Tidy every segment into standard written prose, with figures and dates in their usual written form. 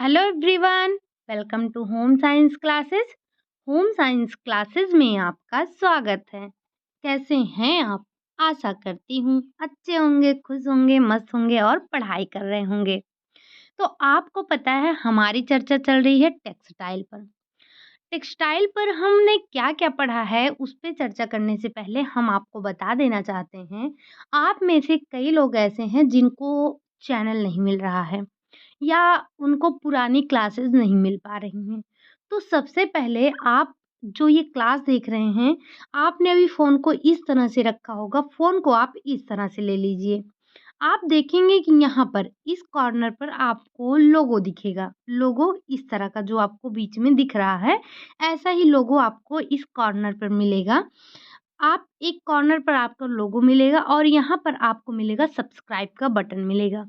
Hello everyone, welcome to home science classes. Home science classes में आपका स्वागत है। कैसे हैं आप? आशा करती हूँ अच्छे होंगे, खुश होंगे, मस्त होंगे और पढ़ाई कर रहे होंगे। तो आपको पता है हमारी चर्चा चल रही है टेक्सटाइल पर। टेक्सटाइल पर हमने क्या-क्या पढ़ा है उस पे चर्चा करने से पहले हम आपको बता देना चाहते हैं, आप में से कई लोग ऐसे हैं जिनको चैनल नहीं मिल रहा है या उनको पुरानी क्लासेस नहीं मिल पा रही हैं। तो सबसे पहले आप जो ये क्लास देख रहे हैं, आपने अभी फ़ोन को इस तरह से रखा होगा, फ़ोन को आप इस तरह से ले लीजिए। आप देखेंगे कि यहाँ पर इस कॉर्नर पर आपको लोगो दिखेगा। लोगो इस तरह का जो आपको बीच में दिख रहा है, ऐसा ही लोगो आपको इस कॉर्नर पर मिलेगा। आप एक कॉर्नर पर आपको लोगो मिलेगा और यहाँ पर आपको मिलेगा सब्सक्राइब का बटन मिलेगा।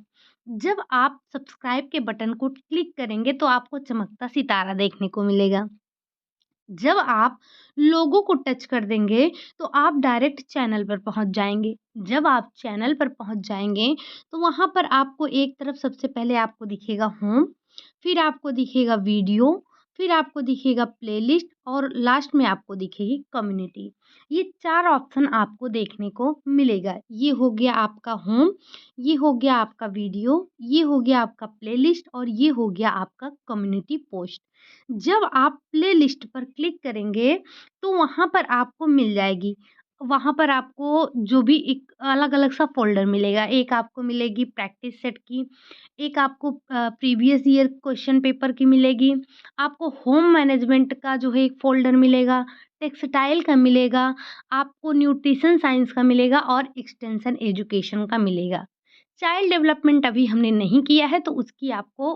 जब आप सब्सक्राइब के बटन को क्लिक करेंगे तो आपको चमकता सितारा देखने को मिलेगा। जब आप लोगो को टच कर देंगे तो आप डायरेक्ट चैनल पर पहुंच जाएँगे। जब आप चैनल पर पहुंच जाएँगे तो वहाँ पर आपको एक तरफ सबसे पहले आपको दिखेगा होम, फिर आपको दिखेगा वीडियो, फिर आपको दिखेगा प्लेलिस्ट और लास्ट में आपको दिखेगी कम्युनिटी। ये 4 ऑप्शन आपको देखने को मिलेगा। ये हो गया आपका होम, ये हो गया आपका वीडियो, ये हो गया आपका प्लेलिस्ट और ये हो गया आपका कम्युनिटी पोस्ट। जब आप प्लेलिस्ट पर क्लिक करेंगे, तो वहाँ पर आपको मिल जाएगी। वहाँ पर आपको जो भी एक अलग-अलग सा फ़ोल्डर मिलेगा। एक आपको मिलेगी प्रैक्टिस सेट की, एक आपको प्रीवियस ईयर क्वेश्चन पेपर की मिलेगी, आपको होम मैनेजमेंट का जो है एक फ़ोल्डर मिलेगा, टेक्सटाइल का मिलेगा, आपको न्यूट्रिशन साइंस का मिलेगा और एक्सटेंशन एजुकेशन का मिलेगा। चाइल्ड डेवलपमेंट अभी हमने नहीं किया है तो उसकी आपको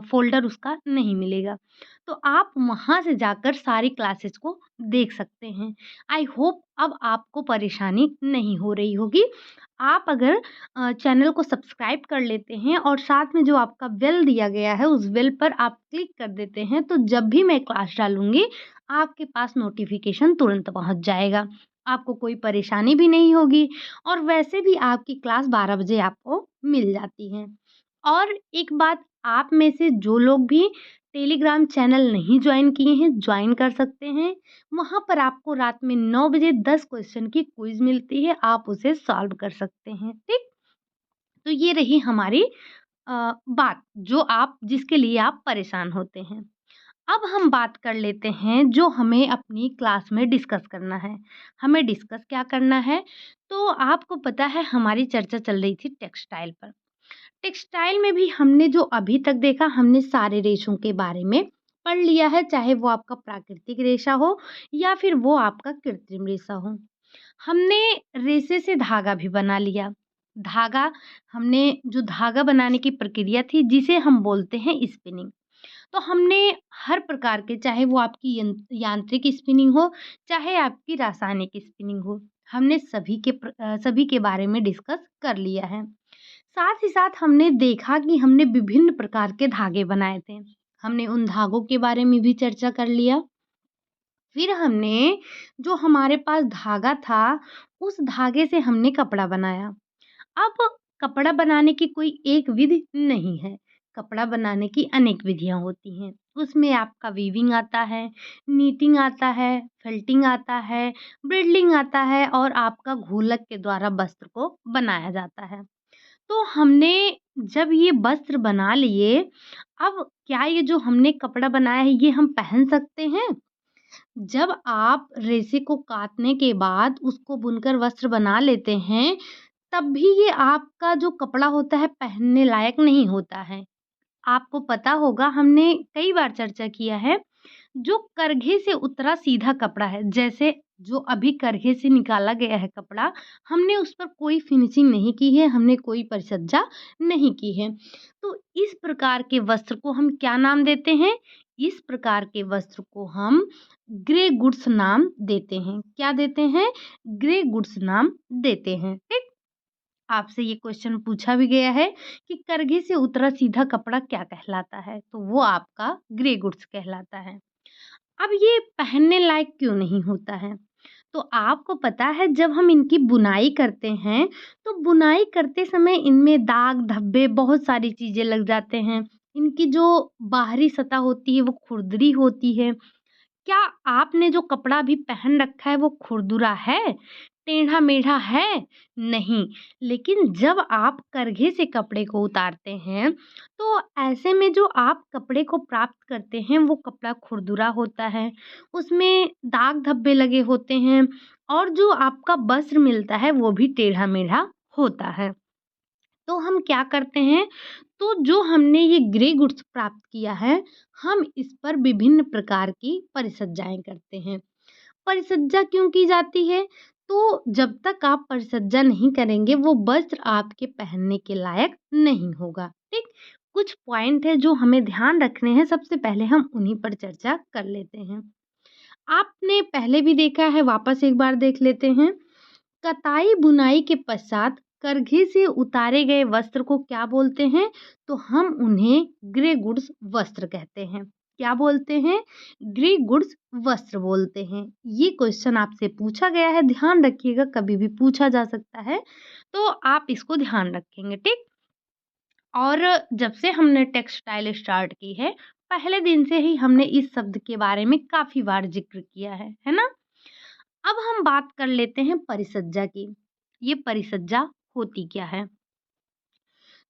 फ़ोल्डर उसका नहीं मिलेगा। तो आप वहाँ से जाकर सारी क्लासेस को देख सकते हैं। आई होप अब आपको परेशानी नहीं हो रही होगी। आप अगर चैनल को सब्सक्राइब कर लेते हैं और साथ में जो आपका बेल दिया गया है उस बेल पर आप क्लिक कर देते हैं तो जब भी मैं क्लास डालूँगी आपके पास नोटिफ़िकेशन तुरंत पहुँच जाएगा। आपको कोई परेशानी भी नहीं होगी और वैसे भी आपकी क्लास 12 बजे आपको मिल जाती है। और एक बात आप में से जो लोग भी टेलीग्राम चैनल नहीं जॉइन किए हैं, जॉइन कर सकते हैं। वहाँ पर आपको रात में 9 बजे 10 क्वेश्चन की क्विज़ मिलती है, आप उसे सॉल्व कर सकते हैं, ठीक? तो ये रही हमारी बात जो आप जिसके लिए आप परेशान होते हैं। अब हम बात कर लेते हैं जो हमें अपनी क्लास में डिस्कस करना है। हमें डिस्कस क्या करना है? तो आपको पता है हमारी चर्चा चल रही थी टेक्सटाइल पर। टेक्सटाइल में भी हमने जो अभी तक देखा हमने सारे रेशों के बारे में पढ़ लिया है, चाहे वो आपका प्राकृतिक रेशा हो या फिर वो आपका कृत्रिम रेशा हो। हमने रेशे से धागा भी बना लिया। धागा हमने जो धागा बनाने की प्रक्रिया थी जिसे हम बोलते हैं स्पिनिंग। तो हमने हर प्रकार के चाहे वो आपकी यांत्रिक स्पिनिंग हो, चाहे आपकी रासायनिक स्पिनिंग हो, हमने सभी के बारे में डिस्कस कर लिया है। साथ ही साथ हमने देखा कि हमने विभिन्न प्रकार के धागे बनाए थे। हमने उन धागों के बारे में भी चर्चा कर लिया। फिर हमने जो हमारे पास धागा था, उस धागे से हमने कपड़ा बनाया। अब कपड़ा बनाने की कोई एक विधि नहीं है, कपड़ा बनाने की अनेक विधियाँ होती हैं। उसमें आपका वीविंग आता है, नीटिंग आता है, फेल्टिंग आता है, ब्रिडलिंग आता है और आपका घूलक के द्वारा वस्त्र को बनाया जाता है। तो हमने जब ये वस्त्र बना लिए, अब क्या ये जो हमने कपड़ा बनाया है, ये हम पहन सकते हैं? जब आप रेशे को काटने के बाद उसको बुनकर वस्त्र बना लेते हैं, तब भी ये आपका जो कपड़ा होता है पहनने लायक नहीं होता है। आपको पता होगा हमने कई बार चर्चा किया है, जो करघे से उतरा सीधा कपड़ा है, जैसे जो अभी करघे से निकाला गया है कपड़ा, हमने उस पर कोई फिनिशिंग नहीं की है, हमने कोई परिचर्या नहीं की है। तो इस प्रकार के वस्त्र को हम क्या नाम देते हैं? इस प्रकार के वस्त्र को हम ग्रे गुड्स नाम देते हैं। क्या देते हैं? ग्रे गुड्स नाम देते हैं, ठीक? आपसे ये क्वेश्चन पूछा भी गया है कि करघे से उतरा सीधा कपड़ा क्या कहलाता है? तो वो आपका ग्रे गुड्स कहलाता है। अब ये पहनने लायक क्यों नहीं होता है? तो आपको पता है जब हम इनकी बुनाई करते हैं, तो बुनाई करते समय इनमें दाग, धब्बे बहुत सारी चीज़ें लग जाते हैं। इनकी जो बाहरी सतह होती है वो खुरदरी होती है। क्या आपने जो कपड़ा अभी पहन रखा है वो खुरदुरा है? टेढ़ा-मेढ़ा है? नहीं। लेकिन जब आप करघे से कपड़े को उतारते हैं, तो ऐसे में जो आप कपड़े को प्राप्त करते हैं वो कपड़ा खुरदुरा होता है, उसमें दाग धब्बे लगे होते हैं और जो आपका वस्त्र मिलता है वो भी टेढ़ा-मेढ़ा होता है। तो हम क्या करते हैं, तो जो हमने ये ग्रे गुड्स प्राप्त किया है, हम इस पर विभिन्न प्रकार की परिसज्जाएँ करते हैं। परिसज्जा क्यों की जाती है? तो जब तक आप परिसज्जा नहीं करेंगे, वो वस्त्र आपके पहनने के लायक नहीं होगा, ठीक? कुछ पॉइंट है जो हमें ध्यान रखने हैं, सबसे पहले हम उन्हीं पर चर्चा कर लेते हैं। आपने पहले भी देखा है, वापस एक बार देख लेते हैं। कताई बुनाई के पश्चात करघे से उतारे गए वस्त्र को क्या बोलते हैं? तो हम उन्हें ग्रे गुड्स वस्त्र कहते हैं। क्या बोलते हैं? ग्रे गुड्स वस्त्र बोलते हैं। ये क्वेश्चन आपसे पूछा गया है, ध्यान रखिएगा, कभी भी पूछा जा सकता है, तो आप इसको ध्यान रखेंगे, ठीक? और जब से हमने टेक्सटाइल स्टार्ट की है, पहले दिन से ही हमने इस शब्द के बारे में काफ़ी बार ज़िक्र किया है ना? अब हम बात कर लेते हैं परिसज्जा की। ये परिसज्जा होती क्या है?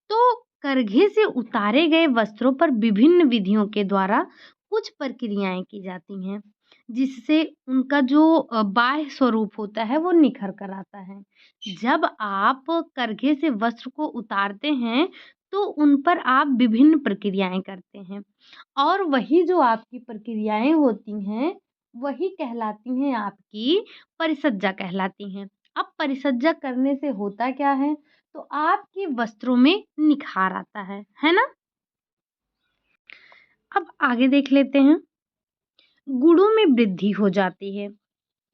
तो करघे से उतारे गए वस्त्रों पर विभिन्न विधियों के द्वारा कुछ प्रक्रियाएं की जाती हैं, जिससे उनका जो बाह्य स्वरूप होता है वो निखर कर आता है। जब आप करघे से वस्त्र को उतारते हैं, तो उन पर आप विभिन्न प्रक्रियाएं करते हैं और वही जो आपकी प्रक्रियाएं होती हैं, वही कहलाती हैं आपकी परिसज्जा कहलाती हैं। अब परिसज्जा करने से होता क्या है? तो आपके वस्त्रों में निखार आता है ना? अब आगे देख लेते हैं। गुणों में वृद्धि हो जाती है।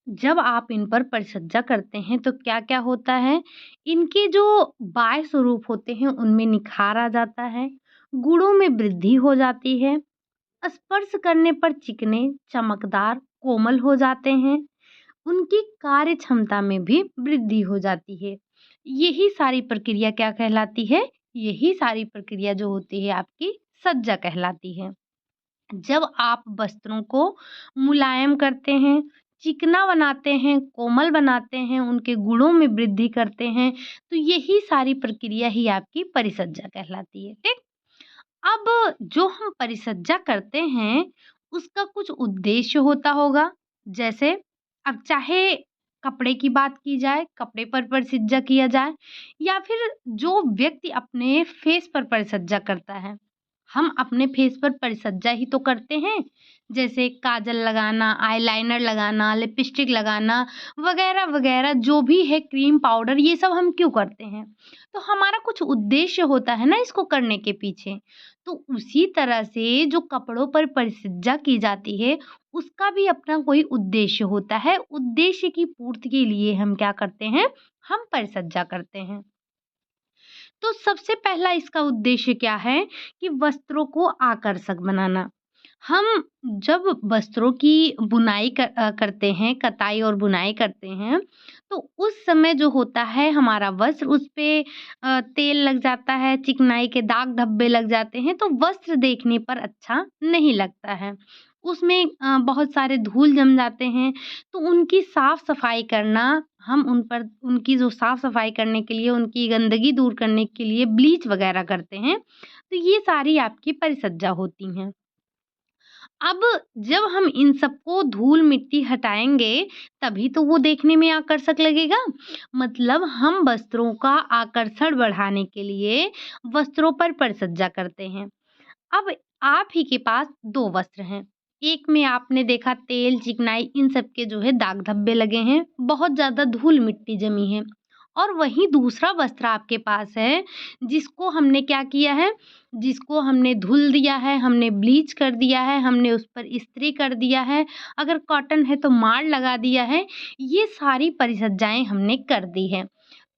जब आप इन पर परिचर्चा करते हैं तो क्या-क्या होता है? इनके जो बाह्य स्वरूप होते हैं उनमें निखार आ जाता है, गुणों में वृद्धि हो जाती है, स्पर्श करने पर चिकने, चमकदार, कोमल हो जाते हैं, उनकी कार्य क्षमता में भी वृद्धि हो जाती है। यही सारी प्रक्रिया क्या कहलाती है? यही सारी प्रक्रिया जो होती है आपकी सज्जा कहलाती है। जब आप वस्त्रों को मुलायम करते हैं, चिकना बनाते हैं, कोमल बनाते हैं, उनके गुणों में वृद्धि करते हैं, तो यही सारी प्रक्रिया ही आपकी परिसज्जा कहलाती है, ठीक? अब जो हम परिसज्जा करते हैं, उसका कुछ उद्देश्य होता होगा। जैसे अब चाहे कपड़े की बात की जाए, कपड़े पर परिसज्जा किया जाए या फिर जो व्यक्ति अपने फेस पर परिसज्जा करता है। हम अपने फेस पर परिसज्जा ही तो करते हैं, जैसे काजल लगाना, आईलाइनर लगाना, लिपस्टिक लगाना वगैरह-वगैरह जो भी है, क्रीम पाउडर, ये सब हम क्यों करते हैं? तो हमारा कुछ उद्देश्य होता है ना इसको करने के पीछे। तो उसी तरह से जो कपड़ों पर परिसज्जा की जाती है, उसका भी अपना कोई उद्देश्य होता है। उद्देश्य की पूर्ति के लिए हम क्या करते हैं? हम परिसज्जा करते हैं। तो सबसे पहला इसका उद्देश्य क्या है कि वस्त्रों को आकर्षक बनाना। हम जब वस्त्रों की बुनाई करते हैं, कताई और बुनाई करते हैं, तो उस समय जो होता है हमारा वस्त्र उस पे तेल लग जाता है, चिकनाई के दाग धब्बे लग जाते हैं, तो वस्त्र देखने पर अच्छा नहीं लगता है। उसमें बहुत सारे धूल जम जाते हैं, तो उनकी साफ-सफाई करना, हम उन पर उनकी जो साफ-सफाई करने के लिए, उनकी गंदगी दूर करने के लिए ब्लीच वगैरह करते हैं, तो ये सारी आपकी परिसज्जा होती हैं। अब जब हम इन सबको धूल-मिट्टी हटाएँगे, तभी तो वो देखने में आकर्षक लगेगा। मतलब हम वस्त्रों का आकर्षण बढ़ाने के लिए वस्त्रों पर परिसज्जा करते हैं। अब आप ही के पास 2 वस्त्र हैं। एक में आपने देखा तेल, चिकनाई इन सब के जो है दाग धब्बे लगे हैं, बहुत ज़्यादा धूल-मिट्टी जमी है। और वहीं दूसरा वस्त्र आपके पास है, जिसको हमने क्या किया है, जिसको हमने धुल दिया है, हमने ब्लीच कर दिया है, हमने उस पर इस्त्री कर दिया है, अगर कॉटन है तो माड़ लगा दिया है। ये सारी परिसज्जाएँ हमने कर दी हैं।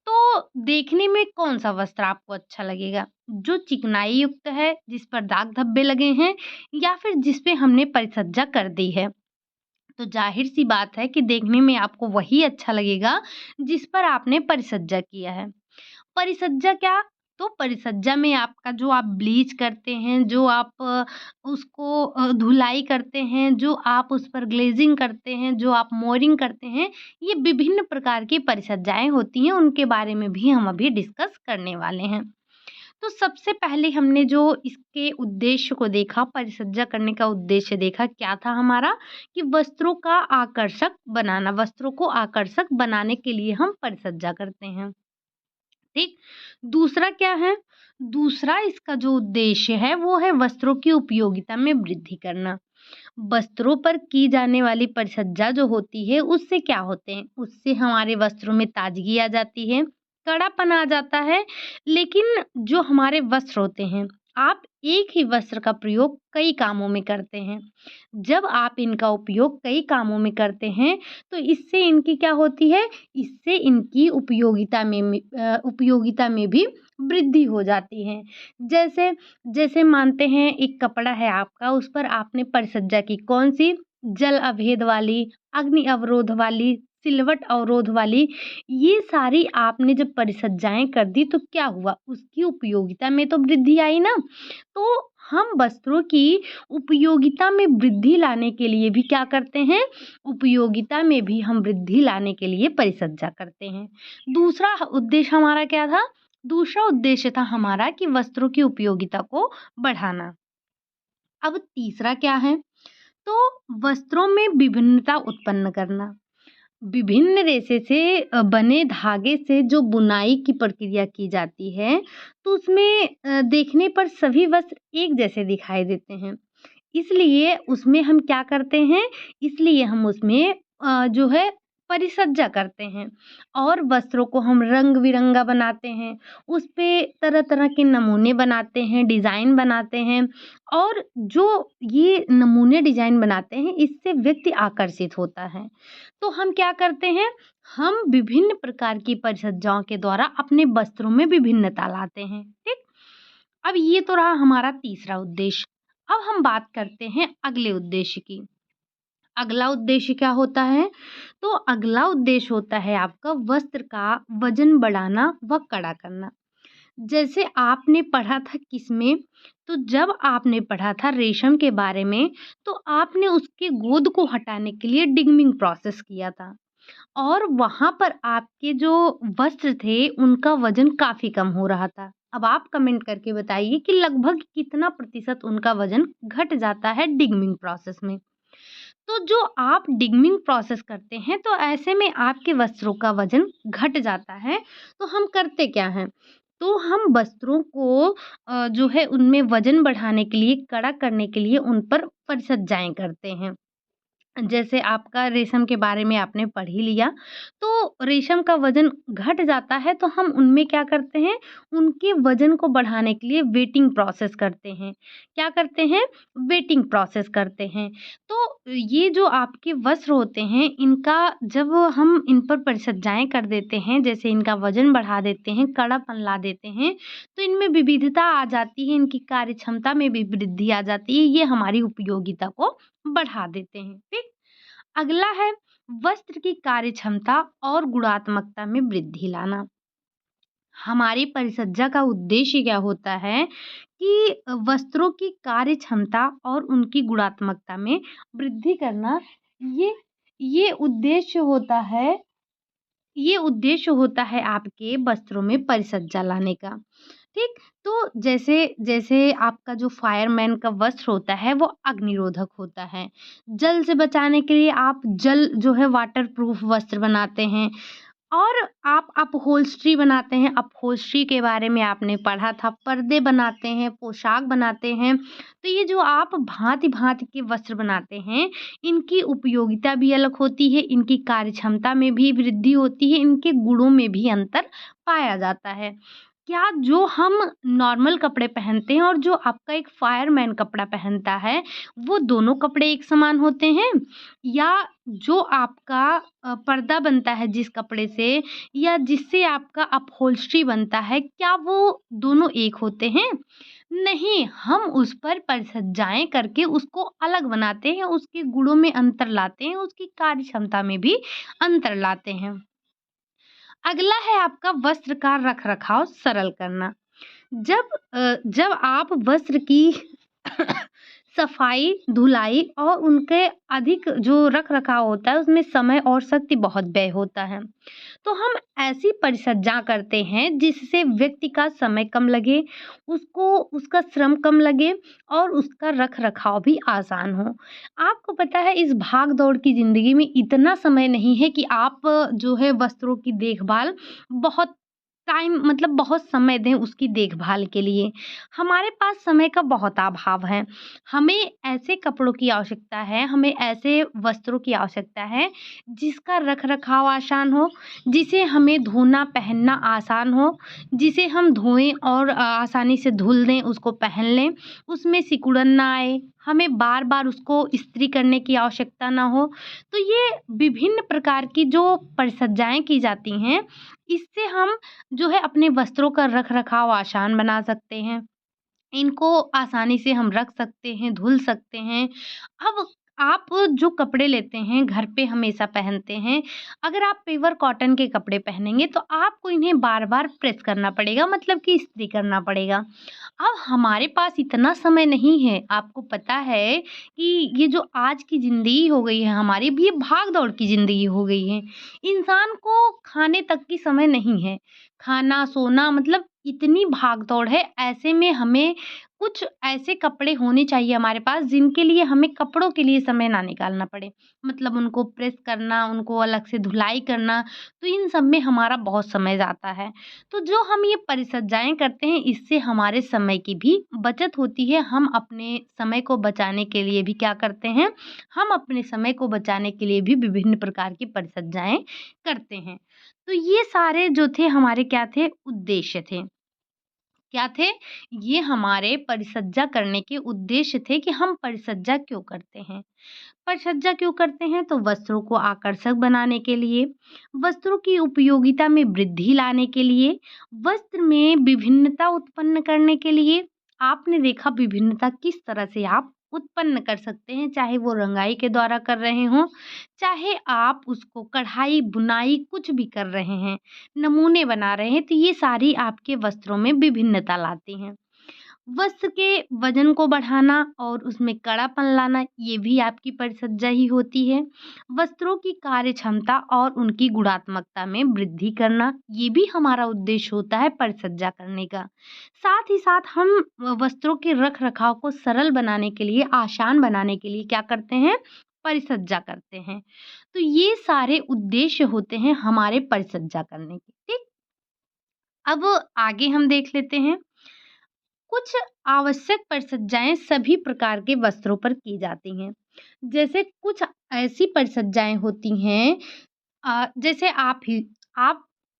तो देखने में कौन-सा वस्त्र आपको अच्छा लगेगा? जो चिकनाई युक्त है, जिस पर दाग धब्बे लगे हैं या फिर जिस पे हमने परिसज्जा कर दी है? तो ज़ाहिर-सी बात है कि देखने में आपको वही अच्छा लगेगा, जिस पर आपने परिसज्जा किया है। परिसज्जा क्या? तो परिसज्जा में आपका जो आप ब्लीच करते हैं, जो आप उसको धुलाई करते हैं, जो आप उस पर ग्लेज़िंग करते हैं, जो आप मोयरिंग करते हैं, ये विभिन्न प्रकार की परिसज्जाएँ होती हैं, उनके बारे में भी हम अभी डिस्कस करने वाले हैं। तो सबसे पहले हमने जो इसके उद्देश्य को देखा, परिसज्जा करने का उद्देश्य देखा, क्या था हमारा? कि वस्त्रों का आकर्षक बनाना, वस्त्रों को आकर्षक बनाने के लिए हम परिसज्जा करते हैं, ठीक? दूसरा क्या है? दूसरा इसका जो उद्देश्य है, वो है वस्त्रों की उपयोगिता में वृद्धि करना। वस्त्रों पर की जाने वाली परिसज्जा जो होती है, उससे क्या होते हैं? उससे हमारे वस्त्रों में ताजगी आ जाती है, कड़ापन आ जाता है। लेकिन जो हमारे वस्त्र होते हैं, आप एक ही वस्त्र का प्रयोग कई कामों में करते हैं। जब आप इनका उपयोग कई कामों में करते हैं, तो इससे इनकी क्या होती है? इससे इनकी उपयोगिता में भी वृद्धि हो जाती है। जैसे जैसे मानते हैं एक कपड़ा है आपका, उस पर आपने परिसज्जा की, कौन-सी? जल अभेद वाली, अग्नि अवरोध वाली, सिलवट अवरोध वाली, ये सारी आपने जब परिसज्जाएँ कर दी तो क्या हुआ? उसकी उपयोगिता में तो वृद्धि आई ना। तो हम वस्त्रों की उपयोगिता में वृद्धि लाने के लिए भी क्या करते हैं? उपयोगिता में भी हम वृद्धि लाने के लिए परिसज्जा करते हैं। दूसरा उद्देश्य हमारा क्या था? दूसरा उद्देश्य था हमारा कि वस्त्रों की उपयोगिता को बढ़ाना। अब तीसरा क्या है? तो वस्त्रों में विभिन्नता उत्पन्न करना। विभिन्न रेशे से बने धागे से जो बुनाई की प्रक्रिया की जाती है, तो उसमें देखने पर सभी वस्त्र एक जैसे दिखाई देते हैं। इसलिए उसमें हम क्या करते हैं? इसलिए हम उसमें जो है परिसज्जा करते हैं और वस्त्रों को हम रंग-बिरंगा बनाते हैं। उस पे तरह-तरह के नमूने बनाते हैं, डिज़ाइन बनाते हैं और जो ये नमूने डिज़ाइन बनाते हैं, इससे व्यक्ति आकर्षित होता है। तो हम क्या करते हैं? हम विभिन्न प्रकार की परिसज्जाओं के द्वारा अपने वस्त्रों में विभिन्नता लाते हैं, ठीक? अब ये तो रहा हमारा तीसरा उद्देश्य। अब हम बात करते हैं अगले उद्देश्य की। अगला उद्देश्य क्या होता है? तो अगला उद्देश्य होता है आपका वस्त्र का वज़न बढ़ाना व कड़ा करना। जैसे आपने पढ़ा था किसमें? तो जब आपने पढ़ा था रेशम के बारे में, तो आपने उसके गोंद को हटाने के लिए डिगमिंग प्रोसेस किया था और वहाँ पर आपके जो वस्त्र थे, उनका वज़न काफ़ी कम हो रहा था। अब आप कमेंट करके बताइए कि लगभग कितना प्रतिशत उनका वज़न घट जाता है डिगमिंग प्रोसेस में? तो जो आप डिगमिंग प्रोसेस करते हैं, तो ऐसे में आपके वस्त्रों का वज़न घट जाता है। तो हम करते क्या हैं? तो हम वस्त्रों को जो है उनमें वज़न बढ़ाने के लिए, कड़ा करने के लिए उन पर परिसज्जाएँ करते हैं। जैसे आपका रेशम के बारे में आपने पढ़ ही लिया, तो रेशम का वज़न घट जाता है तो हम उनमें क्या करते हैं, उनके वज़न को बढ़ाने के लिए वेटिंग प्रोसेस करते हैं। क्या करते हैं? वेटिंग प्रोसेस करते हैं। तो ये जो आपके वस्त्र होते हैं, इनका जब हम इन पर परिसज्जाएँ कर देते हैं, जैसे इनका वज़न बढ़ा देते हैं, कड़ापन ला देते हैं, तो इनमें विविधता आ जाती है, इनकी कार्यक्षमता में भी वृद्धि आ जाती है, ये हमारी उपयोगिता को बढ़ा देते हैं, ठीक? अगला है वस्त्र की कार्यक्षमता और गुणात्मकता में वृद्धि लाना। हमारी परिसज्जा का उद्देश्य क्या होता है कि वस्त्रों की कार्यक्षमता और उनकी गुणात्मकता में वृद्धि करना। ये ये उद्देश्य होता है ये उद्देश्य होता है आपके वस्त्रों में परिसज्जा लाने का, ठीक? तो जैसे जैसे आपका जो फायरमैन का वस्त्र होता है वो अग्निरोधक होता है। जल से बचाने के लिए आप जल जो है वाटर प्रूफ वस्त्र बनाते हैं और आप अपहोल्स्ट्री बनाते हैं। अपहोल्स्ट्री के बारे में आपने पढ़ा था, पर्दे बनाते हैं, पोशाक बनाते हैं। तो ये जो आप भाँति-भाँति के वस्त्र बनाते हैं, इनकी उपयोगिता भी अलग होती है, इनकी कार्यक्षमता में भी वृद्धि होती है, इनके गुणों में भी अंतर पाया जाता है। क्या जो हम नॉर्मल कपड़े पहनते हैं और जो आपका एक फायरमैन कपड़ा पहनता है, वो दोनों कपड़े एक समान होते हैं? या जो आपका पर्दा बनता है जिस कपड़े से या जिससे आपका अपहोल्स्ट्री बनता है, क्या वो दोनों एक होते हैं? नहीं, हम उस पर परिसज्जाएँ करके उसको अलग बनाते हैं, उसके गुणों में अंतर लाते हैं, उसकी कार्यक्षमता में भी अंतर लाते हैं। अगला है आपका वस्त्र का रख-रखाव सरल करना। जब आप वस्त्र की सफाई, धुलाई और उनके अधिक जो रख-रखाव होता है, उसमें समय और शक्ति बहुत व्यय होता है। तो हम ऐसी परिचर्या करते हैं जिससे व्यक्ति का समय कम लगे, उसको उसका श्रम कम लगे और उसका रख-रखाव भी आसान हो। आपको पता है इस भाग-दौड़ की ज़िंदगी में इतना समय नहीं है कि आप जो है वस्त्रों की देखभाल बहुत टाइम मतलब बहुत समय दें उसकी देखभाल के लिए। हमारे पास समय का बहुत अभाव है। हमें ऐसे कपड़ों की आवश्यकता है, हमें ऐसे वस्त्रों की आवश्यकता है जिसका रख-रखाव आसान हो, जिसे हमें धोना पहनना आसान हो, जिसे हम धोएँ और आसानी से धुल दें, उसको पहन लें, उसमें सिकुड़न ना आए, हमें बार-बार उसको इस्त्री करने की आवश्यकता ना हो। तो ये विभिन्न प्रकार की जो परिचर्याएँ की जाती हैं, इससे हम जो है अपने वस्त्रों का रख-रखाव आसान बना सकते हैं। इनको आसानी से हम रख सकते हैं, धुल सकते हैं। अब आप जो कपड़े लेते हैं, घर पे हमेशा पहनते हैं, अगर आप प्योर कॉटन के कपड़े पहनेंगे तो आपको इन्हें बार-बार प्रेस करना पड़ेगा मतलब कि इस्त्री करना पड़ेगा। अब हमारे पास इतना समय नहीं है, आपको पता है कि ये जो आज की ज़िंदगी हो गई है हमारी, ये भाग-दौड़ की ज़िंदगी हो गई है। इंसान को खाने तक की समय नहीं है। खाना, सोना मतलब इतनी भाग-दौड़ है, ऐसे में हमें कुछ ऐसे कपड़े होने चाहिए हमारे पास जिनके लिए हमें कपड़ों के लिए समय ना निकालना पड़े। मतलब उनको प्रेस करना, उनको अलग से धुलाई करना, तो इन सब में हमारा बहुत समय जाता है। तो जो हम ये परिचर्याएँ करते हैं इससे हमारे समय की भी बचत होती है। हम अपने समय को बचाने के लिए भी क्या करते हैं, हम अपने समय को बचाने के लिए भी विभिन्न प्रकार की परिचर्याएँ करते हैं। तो ये सारे जो थे हमारे क्या थे उद्देश्य थे। क्या थे? ये हमारे परिचर्या करने के उद्देश्य थे कि हम परिचर्या क्यों करते हैं? परिचर्या क्यों करते हैं? तो वस्त्रों को आकर्षक बनाने के लिए, वस्त्रों की उपयोगिता में वृद्धि लाने के लिए, वस्त्र में विभिन्नता उत्पन्न करने के लिए। आपने देखा विभिन्नता किस तरह से आप उत्पन्न कर सकते हैं, चाहे वो रंगाई के द्वारा कर रहे हों, चाहे आप उसको कढ़ाई, बुनाई कुछ भी कर रहे हैं, नमूने बना रहे हैं, तो ये सारी आपके वस्त्रों में विभिन्नता लाती हैं। वस्त्र के वजन को बढ़ाना और उसमें कड़ापन लाना ये भी आपकी परिचर्या ही होती है। वस्त्रों की कार्य क्षमता और उनकी गुणात्मकता में वृद्धि करना ये भी हमारा उद्देश्य होता है परिचर्या करने का। साथ ही साथ हम वस्त्रों के रख-रखाव को सरल बनाने के लिए, आसान बनाने के लिए क्या करते हैं? परिचर्या करते हैं। तो ये सारे उद्देश्य होते हैं हमारे परिचर्या करने के, ठीक? अब आगे हम देख लेते हैं कुछ आवश्यक परिचर्याएँ सभी प्रकार के वस्त्रों पर की जाती हैं। जैसे कुछ ऐसी परिचर्याएँ होती हैं जैसे आप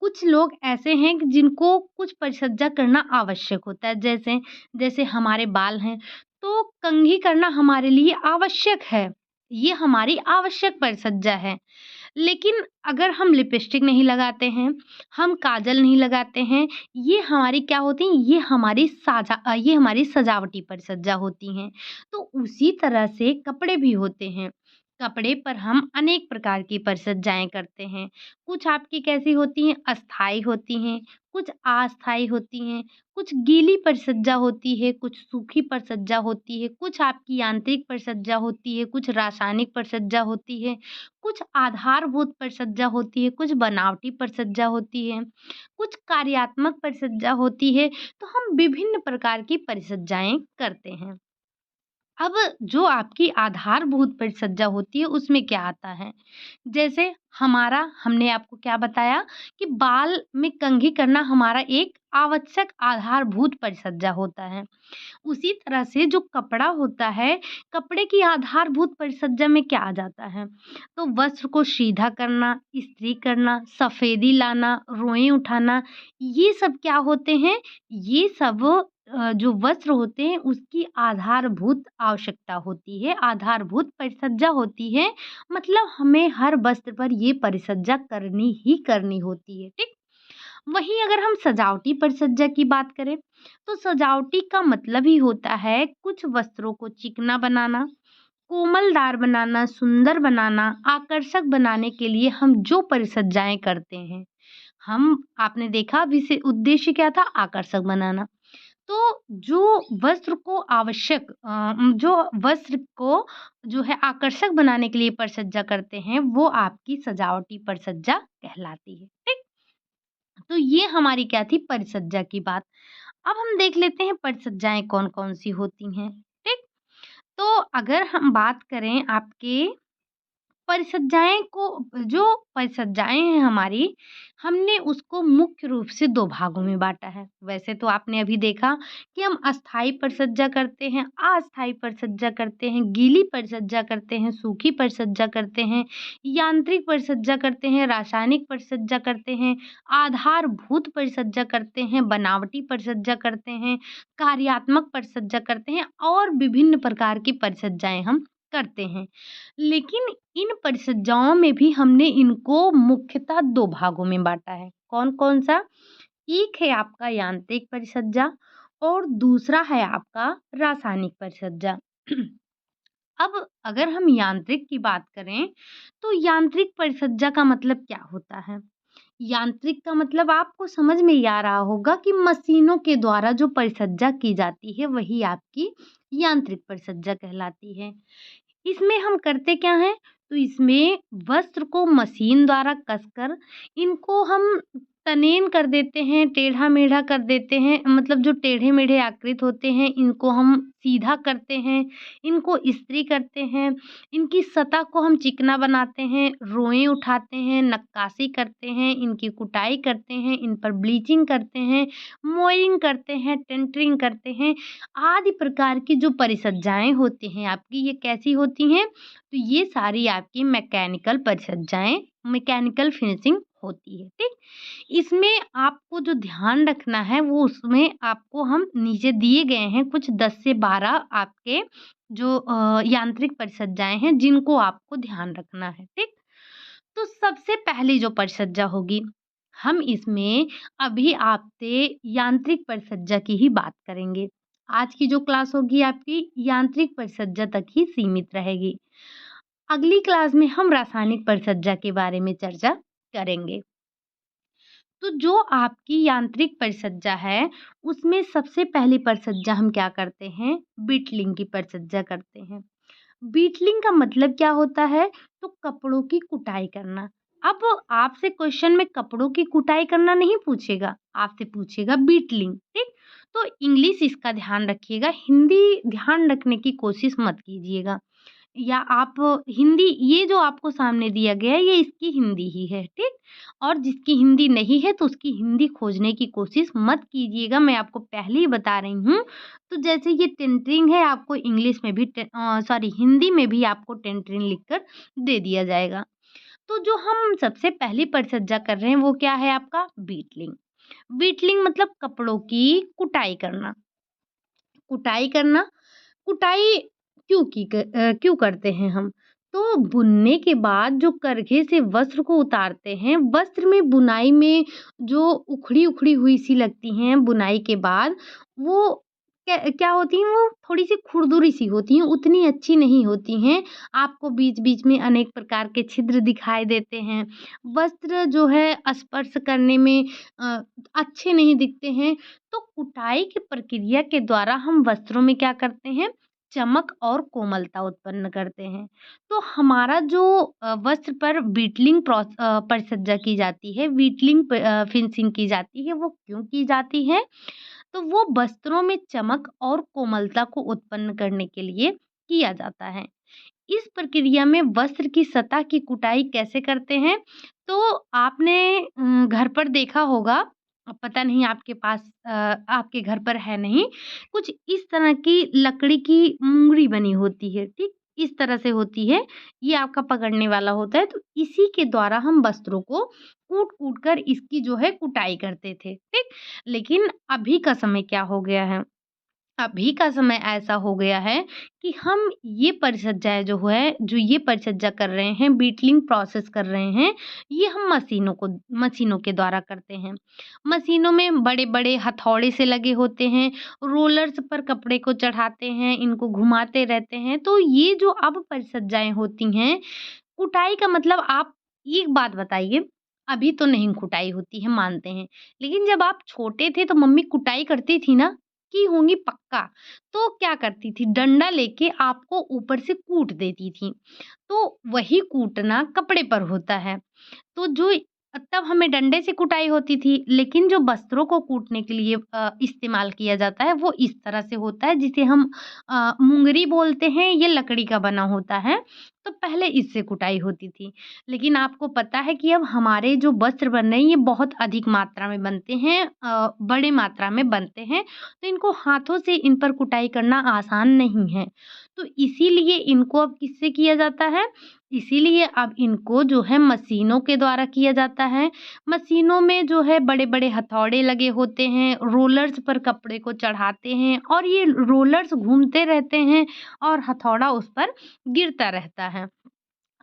कुछ लोग ऐसे हैं कि जिनको कुछ परिचर्या करना आवश्यक होता है। जैसे जैसे हमारे बाल हैं, तो कंघी करना हमारे लिए आवश्यक है। ये हमारी आवश्यक परिचर्या है। लेकिन अगर हम लिपस्टिक नहीं लगाते हैं, हम काजल नहीं लगाते हैं, ये हमारी क्या होती हैं, ये हमारी सजावटी परिचर्या होती हैं। तो उसी तरह से कपड़े भी होते हैं। कपड़े पर हम अनेक प्रकार की परिचर्याएँ करते हैं। कुछ आपकी कैसी होती हैं, अस्थायी होती हैं, कुछ अस्थायी होती हैं, कुछ गीली परिचर्या होती है, कुछ सूखी परिचर्या होती है, कुछ आपकी यांत्रिक परिचर्या होती है, कुछ रासायनिक परिचर्या होती है। कुछ आधारभूत परिचर्या होती है, कुछ बनावटी परिचर्या होती है, कुछ कार्यात्मक परिचर्या होती है, तो हम विभिन्न प्रकार की परिचर्याएँ करते हैं। अब जो आपकी आधारभूत परिचर्या होती है उसमें क्या आता है? जैसे हमने आपको क्या बताया कि बाल में कंघी करना हमारा एक आवश्यक आधारभूत परिचर्या होता है। उसी तरह से जो कपड़ा होता है, कपड़े की आधारभूत परिचर्या में क्या आ जाता है? तो वस्त्र को सीधा करना, इस्त्री करना, सफेदी लाना, रोएँ उठाना, ये सब क्या होते हैं? ये सब जो वस्त्र होते हैं उसकी आधारभूत आवश्यकता होती है, आधारभूत परिचर्या होती है। मतलब हमें हर वस्त्र पर ये परिचर्या करनी ही करनी होती है, ठीक? वहीं अगर हम सजावटी परिचर्या की बात करें, तो सजावटी का मतलब ही होता है कुछ वस्त्रों को चिकना बनाना, कोमलदार बनाना, सुंदर बनाना, आकर्षक बनाने के लिए हम जो परिचर्याएँ करते हैं। हम आपने देखा विषय उद्देश्य क्या था? आकर्षक बनाना। तो जो वस्त्र को जो है आकर्षक बनाने के लिए परिसज्जा करते हैं, वो आपकी सजावटी परिसज्जा कहलाती है, ठीक? तो ये हमारी क्या थी परिसज्जा की बात। अब हम देख लेते हैं परिसज्जाएँ कौन-कौन सी होती हैं, ठीक? तो अगर हम बात करें आपके जो परिसज्जाएँ हैं हमारी, हमने उसको मुख्य रूप से 2 भागों में बाँटा है। वैसे तो आपने अभी देखा कि हम अस्थायी परिसज्जा करते हैं, अस्थायी परिसज्जा करते हैं, गीली परिसज्जा करते हैं, सूखी परिसज्जा करते हैं, यांत्रिक परिसज्जा करते हैं, रासायनिक परिसज्जा करते हैं, आधारभूत परिसज्जा करते हैं, बनावटी परिसज्जा करते हैं, कार्यात्मक परिसज्जा करते हैं और विभिन्न प्रकार की परिसज्जाएँ हम करते हैं। लेकिन इन परिसज्जाओं में भी हमने इनको मुख्यतः 2 भागों में बाँटा है। कौन-कौन सा? एक है आपका यांत्रिक परिसज्जा और दूसरा है आपका रासायनिक परिसज्जा। अब अगर हम यांत्रिक की बात करें, तो यांत्रिक परिसज्जा का मतलब क्या होता है? यांत्रिक का मतलब आपको समझ में ही आ रहा होगा कि मशीनों के द्वारा जो परिसज्जा की जाती है, वही आपकी यांत्रिक परिसज्जा कहलाती है। इसमें हम करते क्या हैं? तो इसमें वस्त्र को मशीन द्वारा कसकर इनको हम तनेन कर देते हैं, टेढ़ा-मेढ़ा कर देते हैं, मतलब जो टेढ़े-मेढ़े आकृत होते हैं, इनको हम सीधा करते हैं, इनको इस्त्री करते हैं, इनकी सतह को हम चिकना बनाते हैं, रोएँ उठाते हैं, नक्काशी करते हैं, इनकी कुटाई करते हैं, इन पर ब्लीचिंग करते हैं, मोइरिंग करते हैं, टेंटरिंग करते हैं, आदि प्रकार की जो परिसज्जाएँ होती हैं आपकी, ये कैसी होती हैं? तो ये सारी आपकी मैकेनिकल परिसज्जाएँ, मैकेनिकल फिनिशिंग होती है, ठीक? इसमें आपको जो ध्यान रखना है वो उसमें आपको हम नीचे दिए गए हैं कुछ 10 से 12 आपके जो यांत्रिक परिसज्जाएँ हैं जिनको आपको ध्यान रखना है, ठीक? तो सबसे पहली जो परिसज्जा होगी, हम इसमें अभी आपसे यांत्रिक परिसज्जा की ही बात करेंगे। आज की जो क्लास होगी आपकी यांत्रिक परिसज्जा तक ही सीमित रहेगी। अगली क्लास में हम रासायनिक परिसज्जा के बारे में चर्चा करेंगे। तो जो आपकी यांत्रिक परिसज्जा है, उसमें सबसे पहली परिसज्जा हम क्या करते हैं? बीटलिंग की परिसज्जा करते हैं। बीटलिंग का मतलब क्या होता है? तो कपड़ों की कुटाई करना। अब आपसे क्वेश्चन में कपड़ों की कुटाई करना नहीं पूछेगा, आपसे पूछेगा बीटलिंग, ठीक? तो इंग्लिश इसका ध्यान रखिएगा, हिंदी ध्यान रखने की कोशिश मत कीजिएगा। या आप हिंदी ये जो आपको सामने दिया गया है, ये इसकी हिंदी ही है, ठीक? और जिसकी हिंदी नहीं है, तो उसकी हिंदी खोजने की कोशिश मत कीजिएगा, मैं आपको पहले ही बता रही हूँ। तो जैसे ये टेंटरिंग है, आपको इंग्लिश में भी हिंदी में भी आपको टेंटरिंग लिखकर दे दिया जाएगा। तो जो हम सबसे पहली परिचर्चा कर रहे हैं, वो क्या है आपका? बीटलिंग। बीटलिंग मतलब कपड़ों की कुटाई करना। कुटाई करना कुटाई क्यों करते हैं हम? तो बुनने के बाद जो करघे से वस्त्र को उतारते हैं, वस्त्र में बुनाई में जो उखड़ी-उखड़ी हुई सी लगती हैं बुनाई के बाद, वो क्या क्या होती हैं, वो थोड़ी-सी खुरदुरी सी होती हैं, उतनी अच्छी नहीं होती हैं। आपको बीच-बीच में अनेक प्रकार के छिद्र दिखाई देते हैं। वस्त्र जो है स्पर्श करने में अ, अच्छे नहीं दिखते हैं। तो कुटाई की प्रक्रिया के द्वारा हम वस्त्रों में क्या करते हैं? चमक और कोमलता उत्पन्न करते हैं। तो हमारा जो वस्त्र पर परिचर्चा की जाती है, फिनिशिंग की जाती है, वो क्यों की जाती है? तो वो वस्त्रों में चमक और कोमलता को उत्पन्न करने के लिए किया जाता है। इस प्रक्रिया में वस्त्र की सतह की कुटाई कैसे करते हैं? तो आपने घर पर देखा होगा, पता नहीं आपके घर पर है नहीं, कुछ इस तरह की लकड़ी की मुंगरी बनी होती है, ठीक? इस तरह से होती है, ये आपका पकड़ने वाला होता है, तो इसी के द्वारा हम वस्त्रों को कूट-कूट कर इसकी जो है कुटाई करते थे, ठीक? लेकिन अभी का समय क्या हो गया है? अभी का समय ऐसा हो गया है कि हम जो ये परिचर्या कर रहे हैं, बीटलिंग प्रोसेस कर रहे हैं, ये हम मशीनों के द्वारा करते हैं। मशीनों में बड़े-बड़े हथौड़े से लगे होते हैं, रोलर्स पर कपड़े को चढ़ाते हैं, इनको घुमाते रहते हैं। तो ये जो अब परिचर्याएँ होती हैं, कुटाई का मतलब आप एक बात बताइए, अभी तो नहीं कुटाई होती है मानते हैं, लेकिन जब आप छोटे थे तो मम्मी कुटाई करती थी ना, की होंगी पक्का। तो क्या करती थी डंडा लेके आपको ऊपर से कूट देती थी। तो वही कूटना कपड़े पर होता है। तो जो तब हमें डंडे से कुटाई होती थी, लेकिन जो वस्त्रों को कूटने के लिए इस्तेमाल किया जाता है, वो इस तरह से होता है जिसे हम मुंगरी बोलते हैं, ये लकड़ी का बना होता है। तो पहले इससे कुटाई होती थी। लेकिन आपको पता है कि अब हमारे जो वस्त्र बन रहे हैं, ये बहुत अधिक मात्रा में बनते हैं, बड़े मात्रा में बनते हैं, तो इनको हाथों से इन पर कुटाई करना आसान नहीं है। तो इसीलिए इनको अब किससे किया जाता है? इसीलिए अब इनको जो है मशीनों के द्वारा किया जाता है। मशीनों में जो है बड़े-बड़े हथौड़े लगे होते हैं, रोलर्स पर कपड़े को चढ़ाते हैं और ये रोलर्स घूमते रहते हैं और हथौड़ा उस पर गिरता रहता है।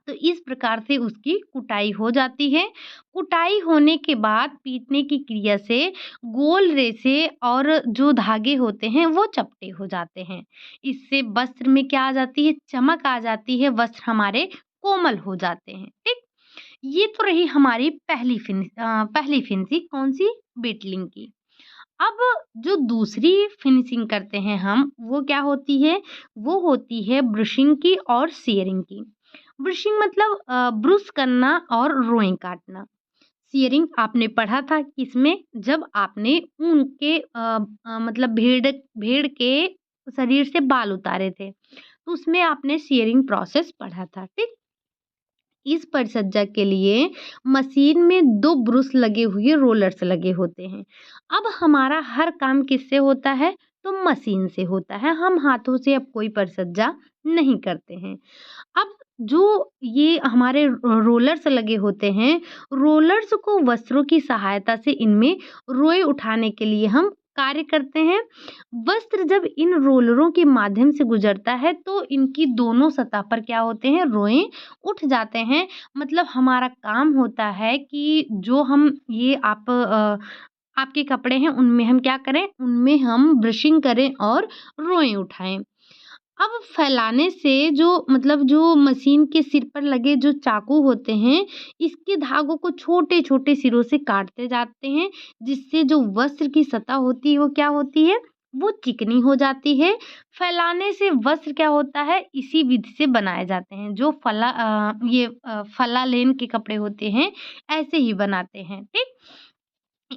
तो इस प्रकार से उसकी कुटाई हो जाती है। कुटाई होने के बाद पीटने की क्रिया से गोल रेशे और जो धागे होते हैं वो चपटे हो जाते हैं। इससे वस्त्र में क्या आ जाती है? चमक आ जाती है, वस्त्र हमारे कोमल हो जाते हैं। ठीक? ये तो रही हमारी पहली फिनिशिंग कौन-सी? बेटलिंग की। अब जो दूसरी फिनिशिंग करते हैं हम, वो क्या होती है? वो होती है ब्रशिंग की और शेयरिंग की। ब्रशिंग मतलब ब्रुश करना और रोएं काटना। शेयरिंग आपने पढ़ा था किसमें? जब आपने ऊन के मतलब भेड़ भेड़ के शरीर से बाल उतारे थे, तो उसमें आपने शेयरिंग प्रोसेस पढ़ा था, ठीक? इस परिचर्या के लिए मशीन में 2 ब्रुश लगे हुए रोलर्स लगे होते हैं। अब हमारा हर काम किससे होता है? तो मशीन से होता है। हम हाथों से अब कोई परिचर्या नहीं करते हैं। अब जो ये हमारे रोलर्स लगे होते हैं, रोलर्स को वस्त्रों की सहायता से इनमें रोएँ उठाने के लिए हम कार्य करते हैं। वस्त्र जब इन रोलरों के माध्यम से गुजरता है तो इनकी दोनों सतह पर क्या होते हैं? रोएँ उठ जाते हैं। मतलब हमारा काम होता है कि जो हम ये आपके कपड़े हैं उनमें हम क्या करें? उनमें हम ब्रशिंग करें और रोएँ उठाएँ। अब फैलाने से जो मतलब जो मशीन के सिर पर लगे जो चाकू होते हैं, इसके धागों को छोटे-छोटे सिरों से काटते जाते हैं, जिससे जो वस्त्र की सतह होती है, वो क्या होती है? वो चिकनी हो जाती है। फैलाने से वस्त्र क्या होता है? इसी विधि से बनाए जाते हैं। जो फला लेन के कपड़े होते हैं, ऐसे ही बनाते हैं, ठीक?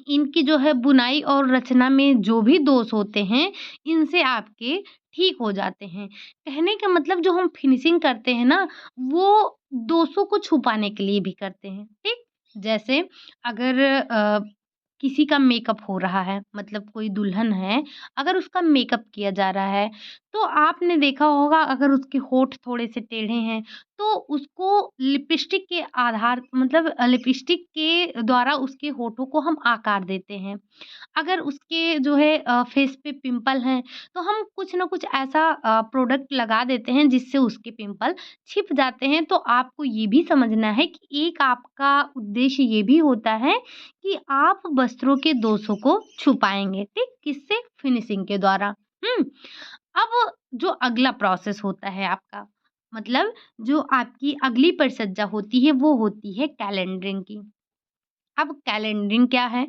इनकी जो है बुनाई और रचना में जो भी दोष होते हैं, इनसे आपके ठीक हो जाते हैं। कहने का मतलब जो हम फिनिशिंग करते हैं ना, वो दोषों को छुपाने के लिए भी करते हैं, ठीक? जैसे अगर किसी का मेकअप हो रहा है, मतलब कोई दुल्हन है, अगर उसका मेकअप किया जा रहा है, तो आपने देखा होगा अगर उसके होंठ थोड़े से टेढ़े हैं, तो उसको लिपस्टिक के आधार मतलब लिपस्टिक के द्वारा उसके होठों को हम आकार देते हैं। अगर उसके जो है फेस पे पिंपल हैं, तो हम कुछ न कुछ ऐसा प्रोडक्ट लगा देते हैं जिससे उसके पिंपल छिप जाते हैं। तो आपको ये भी समझना है कि एक आपका उद्देश्य ये भी होता है कि आप वस्त्रों के दोषों को छुपाएँगे, ठीक? किससे? फिनिशिंग के द्वारा। हुँ? अब जो अगला प्रोसेस होता है आपका, मतलब जो आपकी अगली परिचर्या होती है, वो होती है कैलेंडरिंग की। अब कैलेंडरिंग क्या है?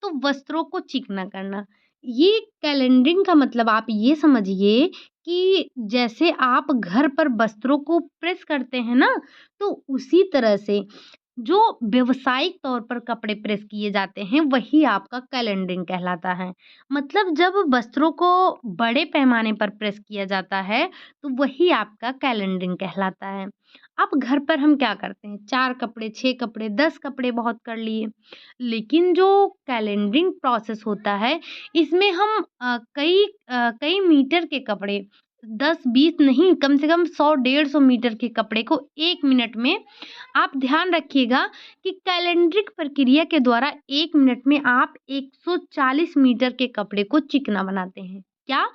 तो वस्त्रों को चिकना करना। ये कैलेंडरिंग का मतलब आप ये समझिए कि जैसे आप घर पर वस्त्रों को प्रेस करते हैं ना, तो उसी तरह से जो व्यावसायिक तौर पर कपड़े प्रेस किए जाते हैं, वही आपका कैलेंडरिंग कहलाता है। मतलब जब वस्त्रों को बड़े पैमाने पर प्रेस किया जाता है, तो वही आपका कैलेंडरिंग कहलाता है। अब घर पर हम क्या करते हैं, 4 कपड़े, 6 कपड़े, 10 कपड़े बहुत कर लिए। लेकिन जो कैलेंडरिंग प्रोसेस होता है, इसमें हम कई मीटर के कपड़े 10-20 नहीं, कम से कम 100 डेढ़ 100 मीटर के कपड़े को 1 मिनट में आप ध्यान रखिएगा कि कैलेंडरिक प्रक्रिया के द्वारा 1 मिनट में आप 140 मीटर के कपड़े को चिकना बनाते हैं। क्या?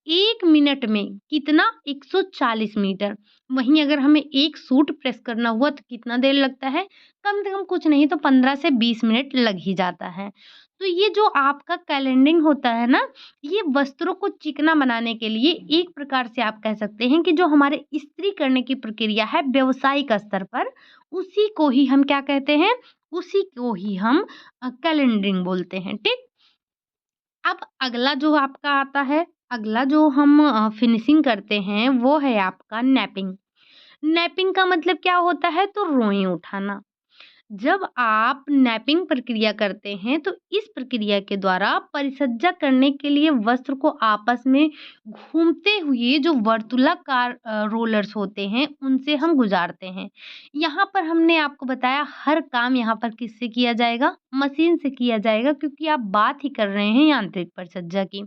1 मिनट में कितना? 140 मीटर। वहीं अगर हमें एक सूट प्रेस करना हुआ तो कितना देर लगता है? कम से कम कुछ नहीं तो 15 से 20 मिनट लग ही जाता है। तो ये जो आपका कैलेंडरिंग होता है ना, ये वस्त्रों को चिकना बनाने के लिए एक प्रकार से आप कह सकते हैं कि जो हमारे इस्त्री करने की प्रक्रिया है व्यावसायिक स्तर पर, उसी को ही हम क्या कहते हैं? उसी को ही हम कैलेंडरिंग बोलते हैं, ठीक। अब अगला जो आपका आता है, अगला जो हम फिनिशिंग करते हैं वो है आपका नैपिंग। नैपिंग का मतलब क्या होता है? तो रोएं उठाना। जब आप नैपिंग प्रक्रिया करते हैं तो इस प्रक्रिया के द्वारा परिसज्जा करने के लिए वस्त्र को आपस में घूमते हुए जो वर्तुलाकार रोलर्स होते हैं उनसे हम गुजारते हैं। यहाँ पर हमने आपको बताया हर काम यहाँ पर किससे किया जाएगा? मशीन से किया जाएगा, क्योंकि आप बात ही कर रहे हैं यांत्रिक परिसज्जा की।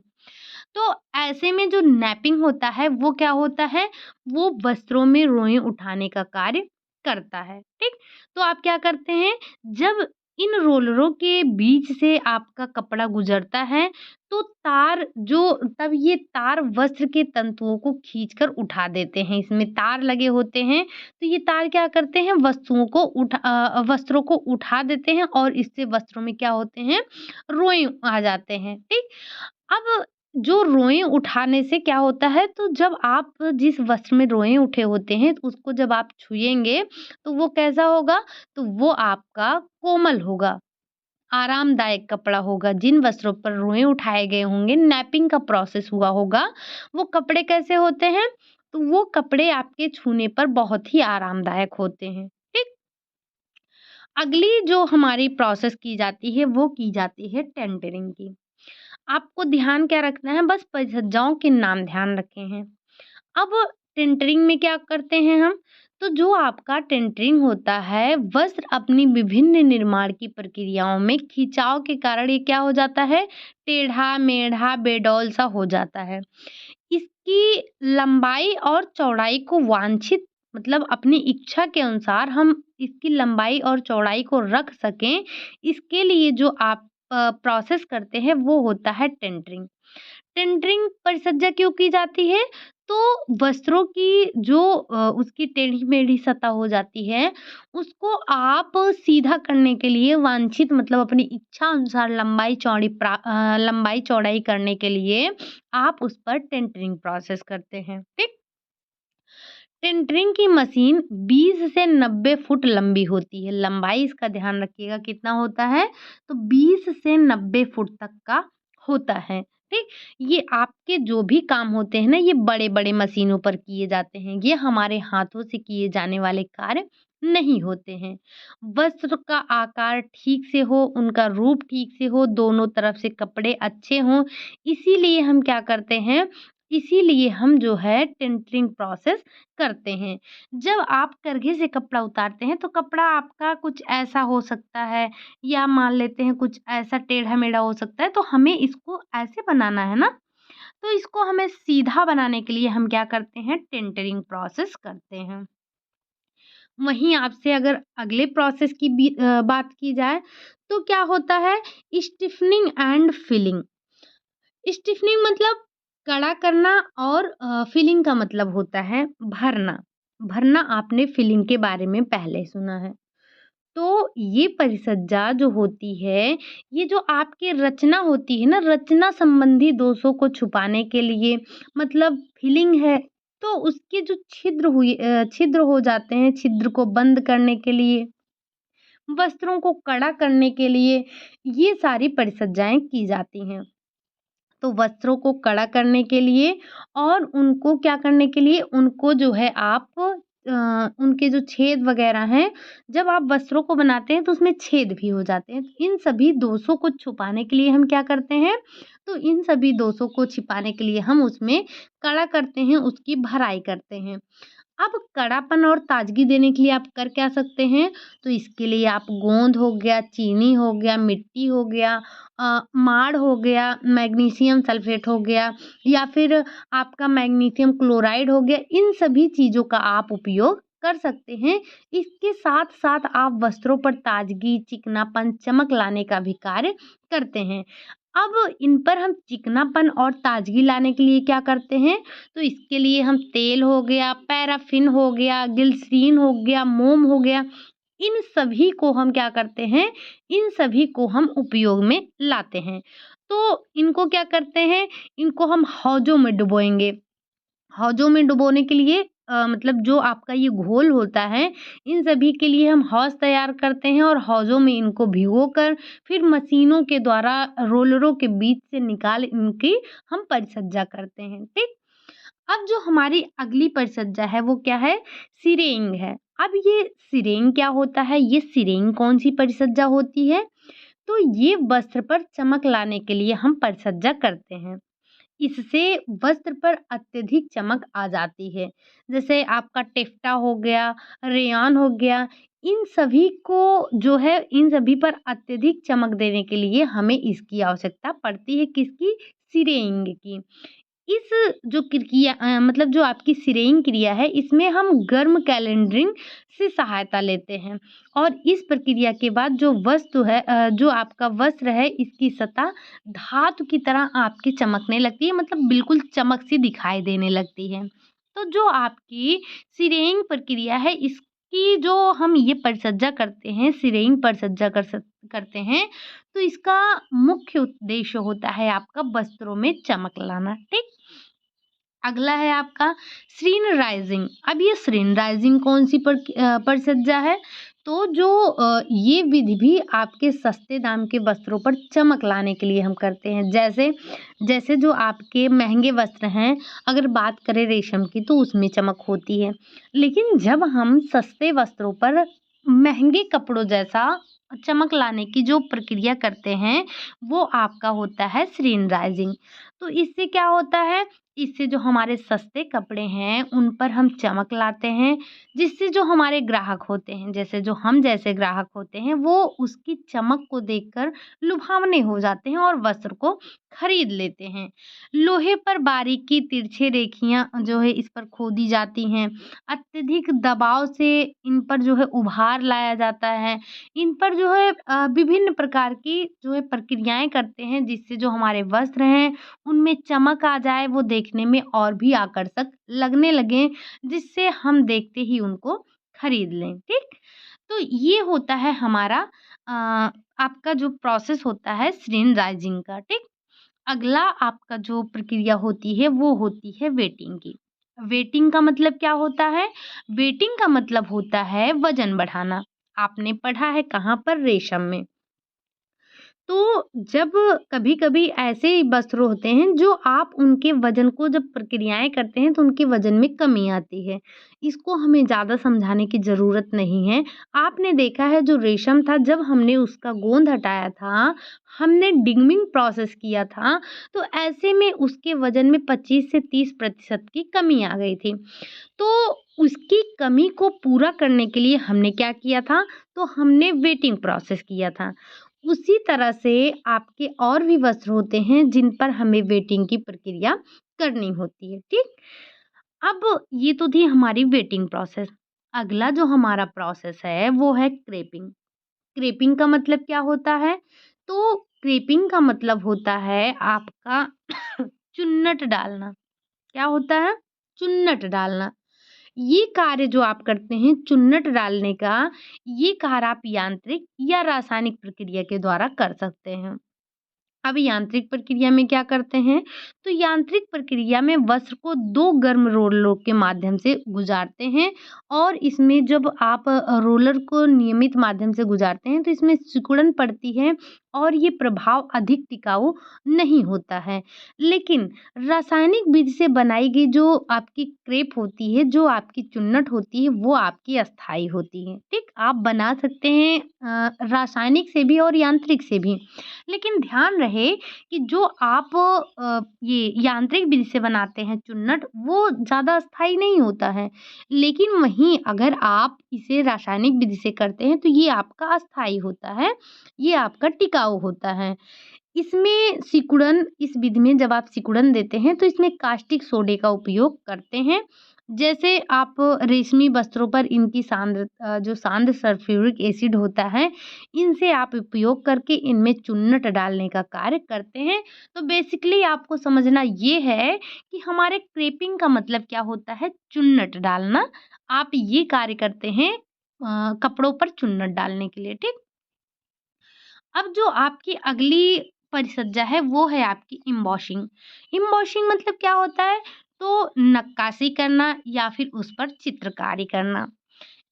तो ऐसे में जो नैपिंग होता है वो क्या होता है? वो वस्त्रों में रोएं उठाने का कार्य करता है, ठीक? तो आप क्या करते हैं, जब इन रोलरों के बीच से आपका कपड़ा गुजरता है तो तब ये तार वस्त्र के तंतुओं को खींचकर उठा देते हैं। इसमें तार लगे होते हैं, तो ये तार क्या करते हैं, वस्त्रों को उठा देते हैं और इससे वस्त्रों में क्या होते हैं, रोएं आ जाते हैं, ठीक। अब जो रोएं उठाने से क्या होता है, तो जब आप जिस वस्त्र में रोएं उठे होते हैं तो उसको जब आप छुएंगे तो वो कैसा होगा? तो वो आपका कोमल होगा, आरामदायक कपड़ा होगा। जिन वस्त्रों पर रोएं उठाए गए होंगे, नैपिंग का प्रोसेस हुआ होगा, वो कपड़े कैसे होते हैं? तो वो कपड़े आपके छूने पर बहुत ही आरामदायक होते हैं, ठीक। अगली जो हमारी प्रोसेस की जाती है वो की जाती है टेंडरिंग की। आपको ध्यान क्या रखना है, बस परिसज्जाओं के नाम ध्यान रखे हैं। अब टेंटरिंग में क्या करते हैं हम? तो जो आपका टेंटरिंग होता है, वस्त्र अपनी विभिन्न निर्माण की प्रक्रियाओं में खिंचाव के कारण ये क्या हो जाता है? टेढ़ा-मेढ़ा, बेडौल सा हो जाता है। इसकी लंबाई और चौड़ाई को वांछित मतलब अपनी इच्छा के अनुसार हम इसकी लंबाई और चौड़ाई को रख सकें, इसके लिए जो आप प्रोसेस करते हैं वो होता है टेंटरिंग। टेंडरिंग परिसज्जा क्यों की जाती है? तो वस्त्रों की जो उसकी टेढ़ी-मेढ़ी सतह हो जाती है, उसको आप सीधा करने के लिए वांछित मतलब अपनी इच्छा अनुसार लंबाई चौड़ाई करने के लिए आप उस पर टेंटरिंग प्रोसेस करते हैं, ठीक? टेंटरिंग की मशीन 20 से 90 फुट लंबी होती है। लंबाई इसका ध्यान रखिएगा कितना होता है? तो 20 से 90 फुट तक का होता है, ठीक? ये आपके जो भी काम होते हैं ना, ये बड़े-बड़े मशीनों पर किए जाते हैं। ये हमारे हाथों से किए जाने वाले कार्य नहीं होते हैं। वस्त्र का आकार ठीक से हो, उनका रूप ठीक से हो, दोनों तरफ से कपड़े अच्छे हों, इसीलिए हम क्या करते हैं, इसीलिए हम जो है टेंटरिंग प्रोसेस करते हैं। जब आप करघे से कपड़ा उतारते हैं तो कपड़ा आपका कुछ ऐसा हो सकता है, या मान लेते हैं कुछ ऐसा टेढ़ा-मेढ़ा हो सकता है, तो हमें इसको ऐसे बनाना है ना, तो इसको हमें सीधा बनाने के लिए हम क्या करते हैं, टेंटरिंग प्रोसेस करते हैं। वहीं आपसे अगर अगले प्रोसेस की बात की जाए तो क्या होता है, स्टिफनिंग एंड फिलिंग। स्टिफनिंग मतलब कड़ा करना और फिलिंग का मतलब होता है भरना। भरना आपने फिलिंग के बारे में पहले सुना है। तो ये परिसज्जा जो होती है, ये जो आपकी रचना होती है ना, रचना संबंधी दोषों को छुपाने के लिए मतलब फिलिंग है, तो उसके जो छिद्र हो जाते हैं, छिद्र को बंद करने के लिए, वस्त्रों को कड़ा करने के लिए, ये सारी परिसज्जाएँ की जाती हैं। तो वस्त्रों को कड़ा करने के लिए और उनको क्या करने के लिए, उनको जो है आप उनके जो छेद वगैरह हैं, जब आप वस्त्रों को बनाते हैं तो उसमें छेद भी हो जाते हैं। तो इन सभी दोषों को छुपाने के लिए हम क्या करते हैं, तो इन सभी दोषों को छिपाने के लिए हम उसमें कड़ा करते हैं, उसकी भराई करते हैं। अब कड़ापन और ताज़गी देने के लिए आप कर क्या सकते हैं, तो इसके लिए आप गोंद हो गया, चीनी हो गया, मिट्टी हो गया, माड़ हो गया, मैग्नीशियम सल्फेट हो गया, या फिर आपका मैग्नीशियम क्लोराइड हो गया, इन सभी चीज़ों का आप उपयोग कर सकते हैं। इसके साथ-साथ आप वस्त्रों पर ताज़गी, चिकनापन, चमक लाने का भी कार्य करते हैं। अब इन पर हम चिकनापन और ताज़गी लाने के लिए क्या करते हैं, तो इसके लिए हम तेल हो गया, पैराफ़िन हो गया, ग्लिसरीन हो गया, मोम हो गया, इन सभी को हम क्या करते हैं, इन सभी को हम उपयोग में लाते हैं। तो इनको क्या करते हैं, इनको हम हौज़ों में डुबोएँगे। हौज़ों में डुबोने के लिए मतलब जो आपका ये घोल होता है, इन सभी के लिए हम हौज़ तैयार करते हैं और हौज़ों में इनको भिगोकर फिर मशीनों के द्वारा रोलरों के बीच से निकाल इनकी हम परिचर्या करते हैं, ठीक? अब जो हमारी अगली परिचर्या है वो क्या है? सिरेइंग है। अब ये सिरेइंग क्या होता है? ये सिरेइंग कौन-सी परिचर्या होती है? तो ये वस्त्र पर चमक लाने के लिए हम परिचर्या करते हैं। इससे वस्त्र पर अत्यधिक चमक आ जाती है। जैसे आपका टेफ्टा हो गया, रेयॉन हो गया, इन सभी को जो है इन सभी पर अत्यधिक चमक देने के लिए हमें इसकी आवश्यकता पड़ती है, किसकी? सिरेइंग की। इस जो मतलब जो आपकी सिरेइंग क्रिया है, इसमें हम गर्म कैलेंडरिंग से सहायता लेते हैं और इस प्रक्रिया के बाद जो वस्तु है जो आपका वस्त्र है, इसकी सतह धातु की तरह आपकी चमकने लगती है, मतलब बिल्कुल चमक सी दिखाई देने लगती है। तो जो आपकी सिरेइंग प्रक्रिया है, इसकी जो हम ये परिचर्या करते हैं, सिरेइंग परिचर्या करते हैं, तो इसका मुख्य उद्देश्य होता है आपका वस्त्रों में चमक लाना, ठीक? अगला है आपका श्रीनराइजिंग। अब ये श्रीनराइजिंग कौन-सी परिचर्या है? तो जो ये विधि भी आपके सस्ते दाम के वस्त्रों पर चमक लाने के लिए हम करते हैं। जैसे जैसे जो आपके महँगे वस्त्र हैं, अगर बात करें रेशम की तो उसमें चमक होती है। लेकिन जब हम सस्ते वस्त्रों पर महँगे कपड़ों जैसा चमक लाने की जो प्रक्रिया करते हैं, वो आपका होता है श्रीनराइजिंग। तो इससे क्या होता है? इससे जो हमारे सस्ते कपड़े हैं, उन पर हम चमक लाते हैं, जिससे जो हमारे ग्राहक होते हैं, जैसे जो हम जैसे ग्राहक होते हैं, वो उसकी चमक को देखकर लुभावने हो जाते हैं और वस्त्र को खरीद लेते हैं। लोहे पर बारीकी तिरछे रेखियाँ जो है इस पर खोदी जाती हैं। अत्यधिक दबाव से इन पर जो है उभार लाया जाता है। इन पर जो है विभिन्न प्रकार की जो है प्रक्रियाएँ करते हैं, जिससे जो हमारे वस्त्र हैं उनमें चमक आ जाए, वो देखने में और भी आकर्षक लगने लगें, जिससे हम देखते ही उनको खरीद लें, ठीक? तो ये होता है हमारा अ, आपका जो प्रोसेस होता है श्रीनराइजिंग का, ठीक? अगला आपका जो प्रक्रिया होती है, वो होती है वेटिंग की। वेटिंग का मतलब क्या होता है? वेटिंग का मतलब होता है वज़न बढ़ाना। आपने पढ़ा है कहाँ पर? रेशम में। तो जब कभी-कभी ऐसे वस्त्र होते हैं जो आप उनके वज़न को जब प्रक्रियाएँ करते हैं तो उनके वज़न में कमी आती है। इसको हमें ज़्यादा समझाने की ज़रूरत नहीं है। आपने देखा है जो रेशम था जब हमने उसका गोंद हटाया था, हमने डिगमिंग प्रोसेस किया था, तो ऐसे में उसके वज़न में 25 से 30% की कमी आ गई थी। तो उसकी कमी को पूरा करने के लिए हमने क्या किया था? तो हमने वेटिंग प्रोसेस किया था। उसी तरह से आपके और भी वस्त्र होते हैं जिन पर हमें वेटिंग की प्रक्रिया करनी होती है, ठीक? अब ये तो थी हमारी वेटिंग प्रोसेस। अगला जो हमारा प्रोसेस है वो है क्रेपिंग। क्रेपिंग का मतलब क्या होता है? तो क्रेपिंग का मतलब होता है आपका चुन्नट डालना। क्या होता है? चुन्नट डालना। ये कार्य जो आप करते हैं चुन्नट डालने का, ये कार्य आप यांत्रिक या रासायनिक प्रक्रिया के द्वारा कर सकते हैं। अब यांत्रिक प्रक्रिया में क्या करते हैं? तो यांत्रिक प्रक्रिया में वस्त्र को 2 गर्म रोलरों के माध्यम से गुजारते हैं और इसमें जब आप रोलर को नियमित माध्यम से गुजारते हैं तो इसमें सिकुड़न पड़ती है और ये प्रभाव अधिक टिकाऊ नहीं होता है। लेकिन रासायनिक विधि से बनाई गई जो आपकी क्रेप होती है, जो आपकी चुन्नट होती है, वो आपकी अस्थायी होती है, ठीक? आप बना सकते हैं रासायनिक से भी और यांत्रिक से भी। लेकिन ध्यान रहे कि जो आप ये यांत्रिक विधि से बनाते हैं चुन्नट, वो ज़्यादा अस्थायी नहीं होता है। लेकिन वहीं अगर आप इसे रासायनिक विधि से करते हैं, तो ये आपका अस्थायी होता है, ये आपका टिकाऊ होता है। इसमें सिकुड़न इस विधि में जब आप सिकुड़न देते हैं, तो इसमें कास्टिक सोडे का उपयोग करते हैं। जैसे आप रेशमी वस्त्रों पर इनकी जो सांद्र सल्फ्यूरिक एसिड होता है, इनसे आप उपयोग करके इनमें चुन्नट डालने का कार्य करते हैं। तो बेसिकली आपको समझना ये है कि हमारे क्रेपिंग का मतलब क्या होता है? चुन्नट डालना। आप ये कार्य करते हैं कपड़ों पर चुन्नट डालने के लिए, ठीक? अब जो आपकी अगली परिसज्जा है वो है आपकी एम्बॉसिंग। एम्बॉसिंग मतलब क्या होता है? तो नक्काशी करना या फिर उस पर चित्रकारी करना।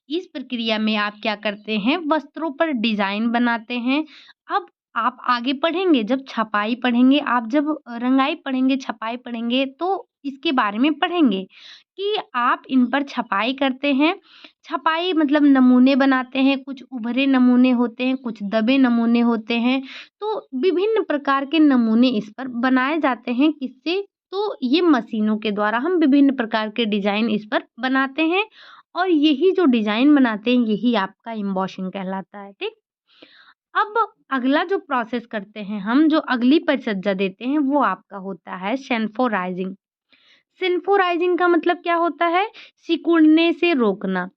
इस प्रक्रिया में आप क्या करते हैं, वस्त्रों पर डिज़ाइन बनाते हैं। अब आप आगे पढ़ेंगे, जब छपाई पढ़ेंगे, आप जब रंगाई पढ़ेंगे, छपाई पढ़ेंगे तो इसके बारे में पढ़ेंगे कि आप इन पर छपाई करते हैं। छपाई मतलब नमूने बनाते हैं, कुछ उभरे नमूने होते हैं, कुछ दबे नमूने होते हैं। तो विभिन्न प्रकार के नमूने इस पर बनाए जाते हैं, किससे? तो ये मशीनों के द्वारा हम विभिन्न प्रकार के डिज़ाइन इस पर बनाते हैं और यही जो डिज़ाइन बनाते हैं यही आपका एम्बॉसिंग कहलाता है, ठीक? अब अगला जो प्रोसेस करते हैं हम, जो अगली परिसज्जा देते हैं वो आपका होता है सेन्फोराइज़िंग। सेन्फोराइज़िंग का मतलब क्या होता है? सिकुड़ने से रोकना।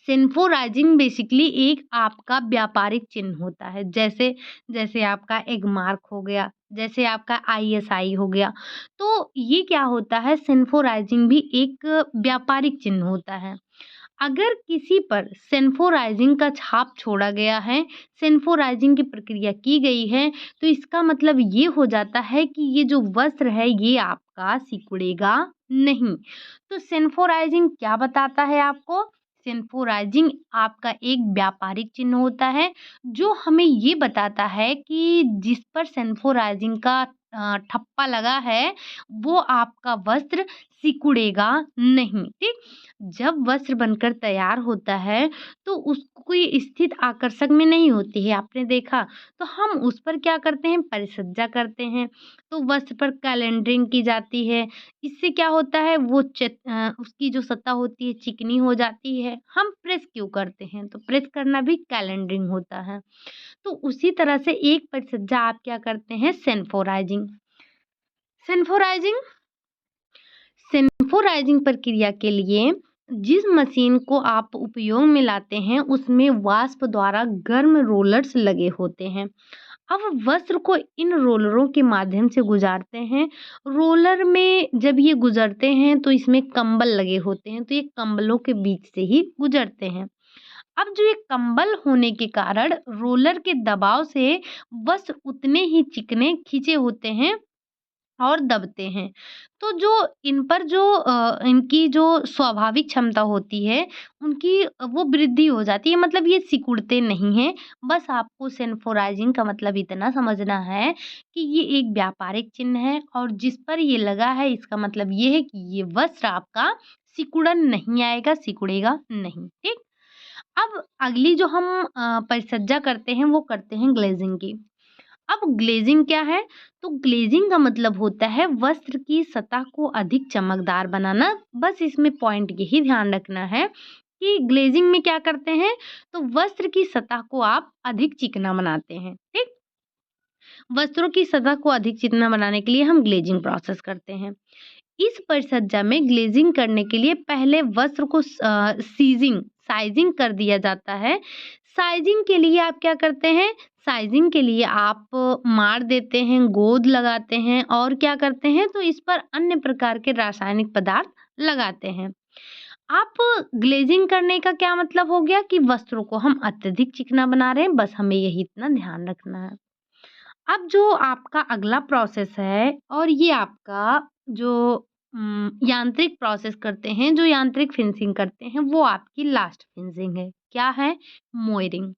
सेन्फोराइज़िंग बेसिकली एक आपका व्यापारिक चिन्ह होता है। जैसे जैसे आपका एगमार्क हो गया, जैसे आपका आईएसआई हो गया। तो ये क्या होता है, सेन्फोराइज़िंग भी एक व्यापारिक चिन्ह होता है। अगर किसी पर सेन्फोराइज़िंग का छाप छोड़ा गया है, सेन्फोराइज़िंग की प्रक्रिया की गई है, तो इसका मतलब ये हो जाता है कि ये जो वस्त्र है ये आपका सिकुड़ेगा नहीं। तो सेन्फोराइज़िंग क्या बताता है आपको? सेन्फोराइज़िंग आपका एक व्यापारिक चिन्ह होता है, जो हमें ये बताता है कि जिस पर सेन्फोराइज़िंग का ठप्पा लगा है, वो आपका वस्त्र सिकुड़ेगा नहीं, ठीक? जब वस्त्र बनकर तैयार होता है, तो उसको कोई स्थिर आकर्षक में नहीं होती है, आपने देखा। तो हम उस पर क्या करते हैं, परिसज्जा करते हैं। तो वस्त्र पर कैलेंडरिंग की जाती है। इससे क्या होता है, वो उसकी जो सतह होती है चिकनी हो जाती है। हम प्रेस क्यों करते हैं? तो प्रेस करना भी कैलेंडरिंग होता है। तो उसी तरह से एक परिसज्जा आप क्या करते हैं, सेन्फोराइज़िंग। सेन्फोराइज़िंग सेन्फोराइज़िंग प्रक्रिया के लिए जिस मशीन को आप उपयोग में लाते हैं, उसमें वाष्प द्वारा गर्म रोलर्स लगे होते हैं। अब वस्त्र को इन रोलरों के माध्यम से गुजारते हैं। रोलर में जब ये गुजरते हैं तो इसमें कंबल लगे होते हैं, तो ये कंबलों के बीच से ही गुजरते हैं। अब जो ये कंबल होने के कारण रोलर के दबाव से वस्त्र उतने ही चिकने खिंचे होते हैं और दबते हैं। तो जो इन पर जो इनकी जो स्वाभाविक क्षमता होती है, उनकी वो वृद्धि हो जाती है, मतलब ये सिकुड़ते नहीं हैं। बस आपको सेन्फोराइज़िंग का मतलब इतना समझना है कि ये एक व्यापारिक चिन्ह है और जिस पर ये लगा है इसका मतलब ये है कि ये वस्त्र आपका सिकुड़न नहीं आएगा, सिकुड़ेगा नहीं, ठीक? अब अगली जो हम परिचर्या करते हैं वो करते हैं ग्लेज़िंग की। अब ग्लेज़िंग क्या है? तो ग्लेज़िंग का मतलब होता है वस्त्र की सतह को अधिक चमकदार बनाना। बस इसमें पॉइंट यही ध्यान रखना है कि ग्लेज़िंग में क्या करते हैं, तो वस्त्र की सतह को आप अधिक चिकना बनाते हैं, ठीक? वस्त्रों की सतह को अधिक चिकना बनाने के लिए हम ग्लेज़िंग प्रोसेस करते हैं। इस परिचर्या में ग्लेज़िंग करने के लिए पहले वस्त्र को साइज़िंग कर दिया जाता है। साइज़िंग के लिए आप क्या करते हैं? साइज़िंग के लिए आप मार देते हैं, गोंद लगाते हैं और क्या करते हैं, तो इस पर अन्य प्रकार के रासायनिक पदार्थ लगाते हैं। आप ग्लेज़िंग करने का क्या मतलब हो गया कि वस्त्रों को हम अत्यधिक चिकना बना रहे हैं, बस हमें यही इतना ध्यान रखना है। अब जो आपका अगला प्रोसेस है और ये आपका जो यांत्रिक प्रोसेस करते हैं, जो यांत्रिक फिनिशिंग करते हैं, वो आपकी लास्ट फिनिशिंग है। क्या है? मोयरिंग।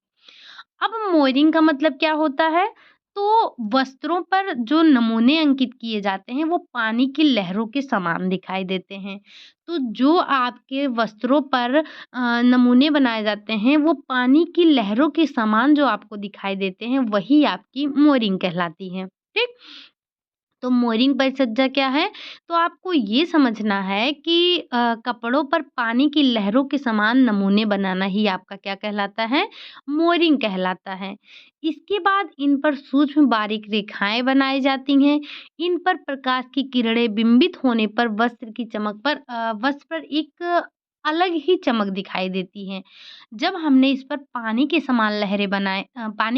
अब मोयरिंग का मतलब क्या होता है? तो वस्त्रों पर जो नमूने अंकित किए जाते हैं, वो पानी की लहरों के समान दिखाई देते हैं। तो जो आपके वस्त्रों पर नमूने बनाए जाते हैं, वो पानी की लहरों के समान जो आपको दिखाई देते हैं, वही आपकी मोयरिंग कहलाती है। ठीक? तो मोयरिंग परिचर्या क्या है? तो आपको ये समझना है कि कपड़ों पर पानी की लहरों के समान नमूने बनाना ही आपका क्या कहलाता है? मोयरिंग कहलाता है। इसके बाद इन पर सूक्ष्म बारीक रेखाएँ बनाई जाती हैं। इन पर प्रकाश की किरणें बिंबित होने पर वस्त्र पर एक अलग ही चमक दिखाई देती है। जब हमने इस पर पानी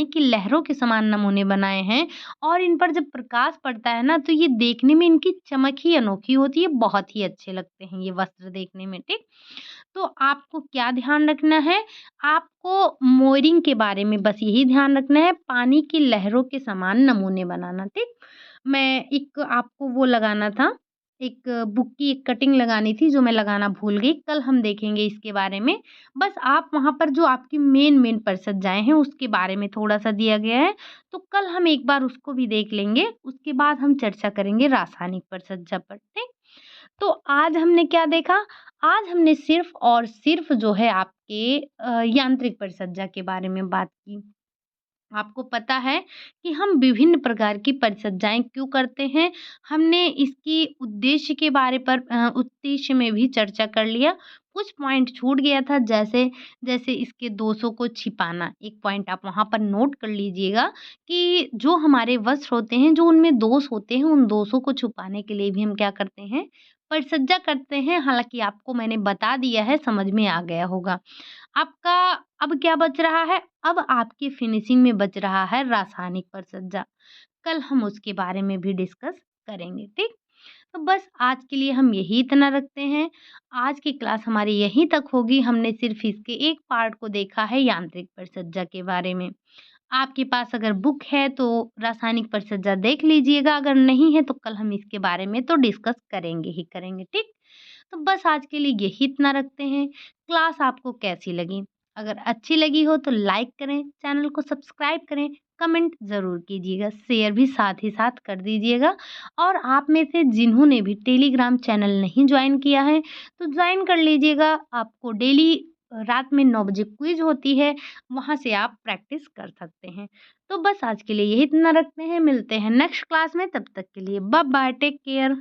की लहरों के समान नमूने बनाए हैं और इन पर जब प्रकाश पड़ता है ना, तो ये देखने में इनकी चमक ही अनोखी होती है, बहुत ही अच्छे लगते हैं ये वस्त्र देखने में, ठीक? तो आपको क्या ध्यान रखना है? आपको मोयरिंग के बारे में बस यही ध्यान रखना है, पानी की लहरों के समान नमूने बनाना, ठीक? मैं एक आपको वो लगाना था एक बुक की एक कटिंग लगानी थी जो मैं लगाना भूल गई, कल हम देखेंगे इसके बारे में। बस आप वहाँ पर जो आपकी मेन परिचर्याएँ हैं उसके बारे में थोड़ा-सा दिया गया है, तो कल हम एक बार उसको भी देख लेंगे, उसके बाद हम चर्चा करेंगे रासायनिक परिचर्या पर, ठीक? तो आज हमने क्या देखा? आज हमने सिर्फ़ और सिर्फ़ जो है आपके यांत्रिक परिचर्या के बारे में बात की। आपको पता है कि हम विभिन्न प्रकार की परिचर्याएँ क्यों करते हैं? हमने इसकी उद्देश्य के उद्देश्य में भी चर्चा कर लिया। कुछ पॉइंट छूट गया था जैसे जैसे इसके दोषों को छिपाना। एक पॉइंट आप वहाँ पर नोट कर लीजिएगा कि जो हमारे वस्त्र होते हैं, जो उनमें दोष होते हैं, उन दोषों को छुपाने के लिए भी हम क्या करते हैं? परिचर्या करते हैं। हालाँकि आपको मैंने बता दिया है, समझ में आ गया होगा। आपका अब क्या बच रहा है? अब आपकी फिनिशिंग में बच रहा है रासायनिक परिचर्या। कल हम उसके बारे में भी डिस्कस करेंगे, ठीक? तो बस आज के लिए हम यही इतना रखते हैं। आज की क्लास हमारी यहीं तक होगी। हमने सिर्फ़ इसके एक पार्ट को देखा है यांत्रिक परिचर्या के बारे में। आपके पास अगर बुक है तो रासायनिक परिचर्या देख लीजिएगा, अगर नहीं है तो कल हम इसके बारे में तो डिस्कस करेंगे ही करेंगे, ठीक? तो बस आज के लिए यही इतना रखते हैं। क्लास आपको कैसी लगी? अगर अच्छी लगी हो तो लाइक करें, चैनल को सब्सक्राइब करें, कमेंट ज़रूर कीजिएगा, शेयर भी साथ ही साथ कर दीजिएगा। और आप में से जिन्होंने भी टेलीग्राम चैनल नहीं जॉइन किया है, तो जॉइन कर लीजिएगा। आपको डेली रात में 9 बजे क्विज़ होती है, वहाँ से आप प्रैक्टिस कर सकते हैं। तो बस आज के लिए यही इतना रखते हैं, मिलते हैं नेक्स्ट क्लास में, तब तक के लिए बाय बाय, टेक केयर।